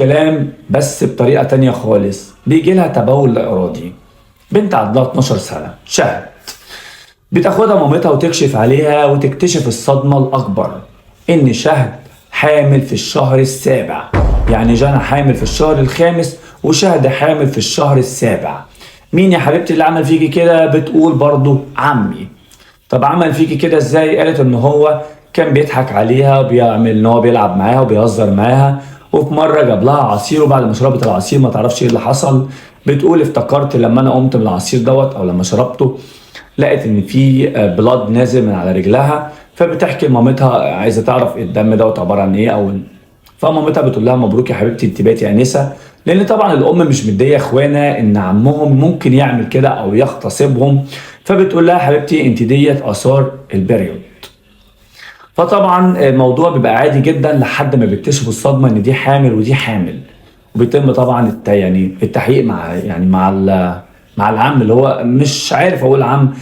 كلام بس بطريقة تانية خالص. بيجي لها تبول لا إرادي. بنت عندها 12 سنة شهد. بتاخدها مامتها وتكشف عليها وتكتشف الصدمة الأكبر إن شهد حامل في الشهر السابع. يعني جانا حامل في الشهر الخامس وشهد حامل في الشهر السابع. مين يا حبيبتي اللي عمل فيكي كده؟ بتقول برضو عمي. طب عمل فيكي كده ازاي؟ قالت ان هو كان بيضحك عليها وبيعمل ان هو بيلعب معاها وبيهزر معاها، وفي مره جاب لها عصير وبعد ما شربت العصير ما تعرفش ايه اللي حصل. بتقول افتكرت لما انا قمت من العصير دوت او لما شربته لقيت ان في بلاد نازل من على رجلها. فبتحكي لمامتها عايزه تعرف الدم دوت عباره عن ايه او فمامتها بتقول لها مبروك يا حبيبتي انت بقيتي انسه. لان طبعا الام مش مديه اخوانا ان عمهم ممكن يعمل كده او يغتصبهم. فبتقول لها حبيبتي انت ديت اثار البريود. فطبعا الموضوع بيبقى عادي جدا لحد ما بيكتشفوا الصدمه ان دي حامل ودي حامل. وبيتم طبعا يعني التحقيق مع يعني مع العم اللي هو مش عارف اقول عم،